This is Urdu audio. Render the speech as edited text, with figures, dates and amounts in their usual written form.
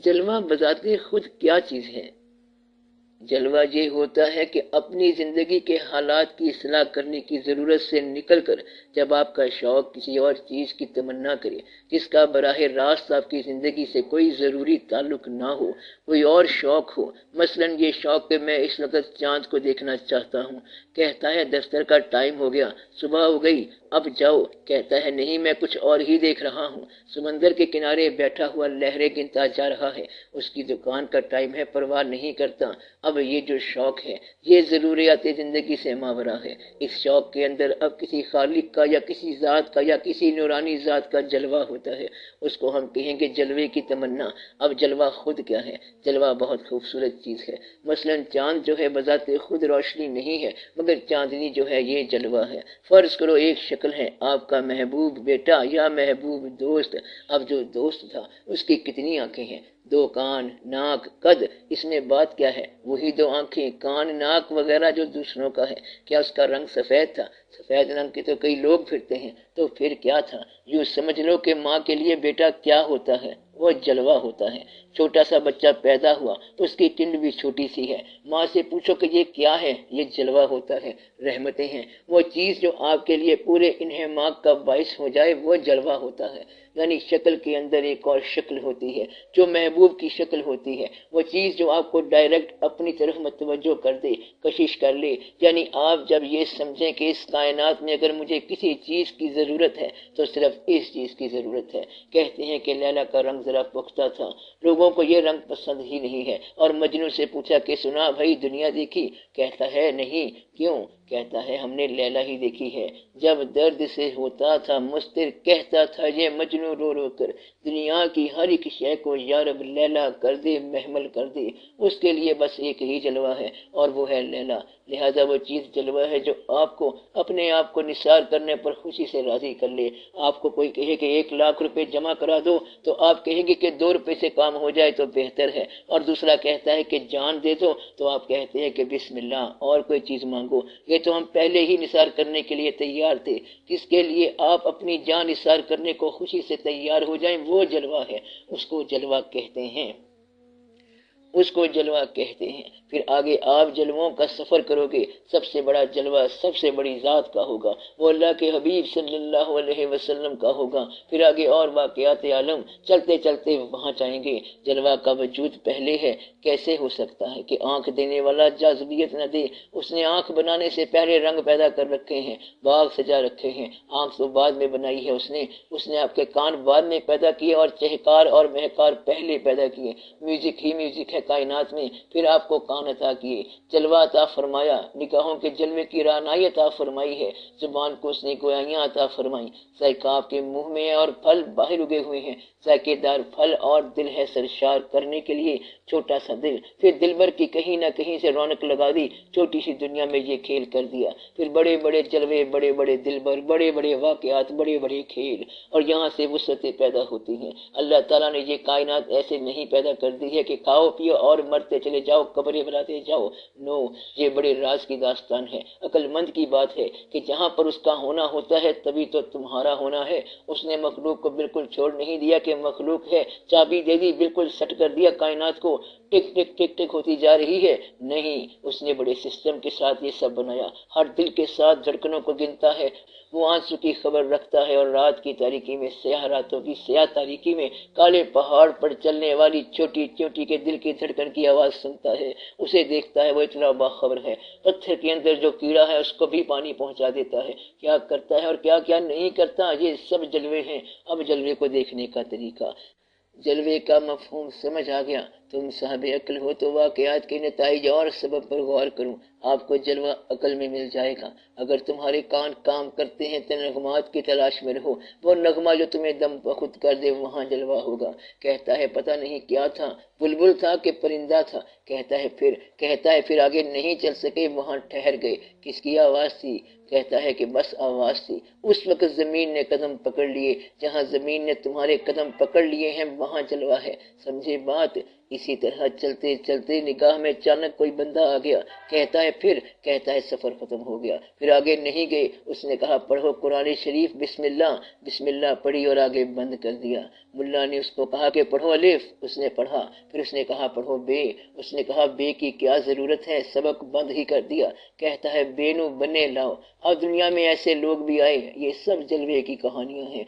جلوہ بذات خود کیا چیز ہے؟ جلوہ یہ ہوتا ہے کہ اپنی زندگی کے حالات کی اصلاح کرنے کی ضرورت سے نکل کر جب آپ کا شوق کسی اور چیز کی تمنا کرے جس کا براہ راست آپ کی زندگی سے کوئی ضروری تعلق نہ ہو، کوئی اور شوق ہو، مثلا یہ شوق کہ میں اس وقت چاند کو دیکھنا چاہتا ہوں، کہتا ہے دفتر کا ٹائم ہو گیا، صبح ہو گئی، اب جاؤ، کہتا ہے نہیں میں کچھ اور ہی دیکھ رہا ہوں، سمندر کے کنارے بیٹھا ہوا لہریں گنتا جا رہا ہے، اس کی دکان کا ٹائم ہے، پرواہ نہیں کرتا۔ اب یہ جو شوق ہے یہ ضروریات زندگی سے ماورا ہے۔ اس شوق کے اندر اب کسی خالق کا یا کسی ذات کا یا کسی نورانی ذات کا جلوہ ہوتا ہے، اس کو ہم کہیں گے جلوے کی تمنا۔ اب جلوہ خود کیا ہے؟ جلوہ بہت خوبصورت چیز ہے۔ مثلا چاند جو ہے بذات خود روشنی نہیں ہے، مگر چاندنی جو ہے یہ جلوہ ہے۔ فرض کرو ایک شکل ہے آپ کا محبوب بیٹا یا محبوب دوست۔ اب جو دوست تھا اس کی کتنی آنکھیں ہیں؟ 2 کان، ناک، قد، اس میں بات کیا ہے؟ وہی 2 آنکھیں، کان، ناک وغیرہ جو دوسروں کا ہے۔ کیا اس کا رنگ سفید تھا؟ سفید رنگ کے تو کئی لوگ پھرتے ہیں، تو پھر کیا تھا؟ یوں سمجھ لو کہ ماں کے لیے بیٹا کیا ہوتا ہے؟ وہ جلوہ ہوتا ہے۔ چھوٹا سا بچہ پیدا ہوا، اس کی ٹنڈ بھی چھوٹی سی ہے، ماں سے پوچھو کہ یہ کیا ہے؟ یہ جلوہ ہوتا ہے، رحمتیں ہیں۔ وہ چیز جو آپ کے لیے پورے انہماک کا باعث ہو جائے وہ جلوہ ہوتا ہے۔ یعنی شکل کے اندر ایک اور شکل ہوتی ہے جو محبوب کی شکل ہوتی ہے، وہ چیز جو آپ کو ڈائریکٹ اپنی طرف متوجہ کر دے، کشش کر لے۔ یعنی آپ جب یہ سمجھیں کہ اس کائنات میں اگر مجھے کسی چیز کی ضرورت ہے تو صرف اس چیز کی ضرورت ہے۔ کہتے ہیں کہ لیلا کا رنگ ذرا پختہ تھا، لوگوں کو یہ رنگ پسند ہی نہیں ہے، اور مجنوں سے پوچھا کہ سنا بھائی دنیا دیکھی؟ کہتا ہے نہیں، کیوں؟ کہتا ہے ہم نے لیلا ہی دیکھی ہے، جب درد سے ہوتا تھا مستر، کہتا تھا یہ مجنوں رو رو کر، دنیا کی ہر ایک شے کو یا رب لیلا کر دے، محمل کر دے۔ اس کے لیے بس ایک ہی جلوہ ہے اور وہ ہے لیلا۔ لہذا وہ چیز جلوہ ہے جو آپ کو اپنے آپ کو نثار کرنے پر خوشی سے راضی کر لے۔ آپ کو کوئی کہے کہ 1,00,000 روپے جمع کرا دو تو آپ کہیں گے کہ 2 روپے سے کام ہو جائے تو بہتر ہے، اور دوسرا کہتا ہے کہ جان دے دو تو آپ کہتے ہیں کہ بسم اللہ اور کوئی چیز مانگو۔ یہ تو ہم پہلے ہی نثار کرنے کے لیے تیار تھے۔ جس کے لیے آپ اپنی جان نثار کرنے کو خوشی سے تیار ہو جائیں وہ جلوہ ہے، اس کو جلوہ کہتے ہیں، اس کو جلوہ کہتے ہیں۔ پھر آگے آپ جلووں کا سفر کرو گے، سب سے بڑا جلوہ سب سے بڑی ذات کا ہوگا، وہ اللہ کے حبیب صلی اللہ علیہ وسلم کا ہوگا۔ پھر آگے اور واقعات عالم، چلتے چلتے وہاں جائیں گے۔ جلوہ کا وجود پہلے ہے، کیسے ہو سکتا ہے کہ آنکھ دینے والا جاذبیت نہ دے؟ اس نے آنکھ بنانے سے پہلے رنگ پیدا کر رکھے ہیں، باغ سجا رکھے ہیں۔ آنکھ تو بعد میں بنائی ہے اس نے آپ کے کان بعد میں پیدا کیے اور چہکار اور مہکار پہلے پیدا کیے۔ میوزک ہی میوزک ہے کائنات میں، پھر آپ کو کان عطا کیے، جلوہ عطا فرمایا، نگاہوں کے جلوے کی رعنائی عطا فرمائی ہے، زبان کو اس نے گویاں عطا فرمائی، ذائقہ آپ کے منہ میں ہے اور پھل باہر اگے ہوئے ہیں، ذائقے دار پھل، اور دل ہے سرشار کرنے کے لیے چھوٹا سا دل۔ پھر دل بھر کی کہیں نہ کہیں سے رونق لگا دی، چھوٹی سی دنیا میں یہ کھیل کر دیا۔ پھر بڑے بڑے جلوے، بڑے بڑے دل بھر، بڑے بڑے واقعات، بڑے بڑے کھیل، اور یہاں سے وسعتیں پیدا ہوتی ہیں۔ اللہ تعالیٰ نے یہ کائنات ایسے نہیں پیدا کر دی ہے کہ کھاؤ پیو اور مرتے چلے جاؤ، قبریں بناتے جاؤ، نو، یہ بڑے راز کی داستان ہے۔ عقل مند کی بات ہے کہ جہاں پر اس کا ہونا ہوتا ہے تبھی تو تمہارا ہونا ہے۔ اس نے مخلوق کو بالکل چھوڑ نہیں دیا کہ مخلوق ہے، چابی دے دی، بالکل سٹ کر دیا کائنات کو، ٹک ٹک ٹک ٹک ہوتی جا رہی ہے، نہیں، اس نے بڑے سسٹم کے ساتھ یہ سب بنایا، ہر دل کے ساتھ دھڑکنوں کو گنتا ہے، وہ آنسو کی خبر رکھتا ہے، اور رات کی تاریکی میں، سیاہ راتوں کی سیاہ تاریکی میں، کالے پہاڑ پر چلنے والی چھوٹی چوٹی کے دل کی دھڑکن کی آواز سنتا ہے، اسے دیکھتا ہے، وہ اتنا باخبر ہے۔ پتھر کے اندر جو کیڑا ہے اس کو بھی پانی پہنچا دیتا ہے، کیا کرتا ہے اور کیا کیا نہیں کرتا، یہ سب جلوے ہیں۔ اب جلوے کو دیکھنے کا طریقہ، جلوے کا مفہوم سمجھ آ گیا؟ تم صاحب عقل ہو تو واقعات کے نتائج اور سبب پر غور کرو، آپ کو جلوہ عقل میں مل جائے گا۔ اگر تمہارے کان کام کرتے ہیں تو نغمات کی تلاش میں رہو، وہ نغمہ جو تمہیں دم بخود کر دے وہاں جلوہ ہوگا۔ کہتا ہے پتہ نہیں کیا تھا، بلبل تھا کہ پرندہ تھا؟ کہتا ہے پھر آگے نہیں چل سکے، وہاں ٹھہر گئے، کس کی آواز تھی؟ کہتا ہے کہ بس آواز تھی۔ اس وقت زمین نے قدم پکڑ لیے، جہاں زمین نے تمہارے قدم پکڑ لیے ہیں وہاں جلوہ ہے۔ سمجھے بات؟ اس اسی طرح چلتے چلتے نگاہ میں اچانک کوئی بندہ آ گیا، کہتا ہے سفر ختم ہو گیا۔ پھر آگے نہیں گئے، اس نے کہا پڑھو قرآن شریف، بسم اللہ پڑھی اور آگے بند کر دیا۔ ملا نے اس کو کہا کہ پڑھو الف، اس نے پڑھا۔ پھر اس نے کہا پڑھو بے، اس نے کہا بے کی کیا ضرورت ہے، سبق بند ہی کر دیا۔ کہتا ہے بے نو بنے لاؤ۔ اب دنیا میں ایسے لوگ بھی آئے، یہ سب جلوے کی کہانیاں ہیں۔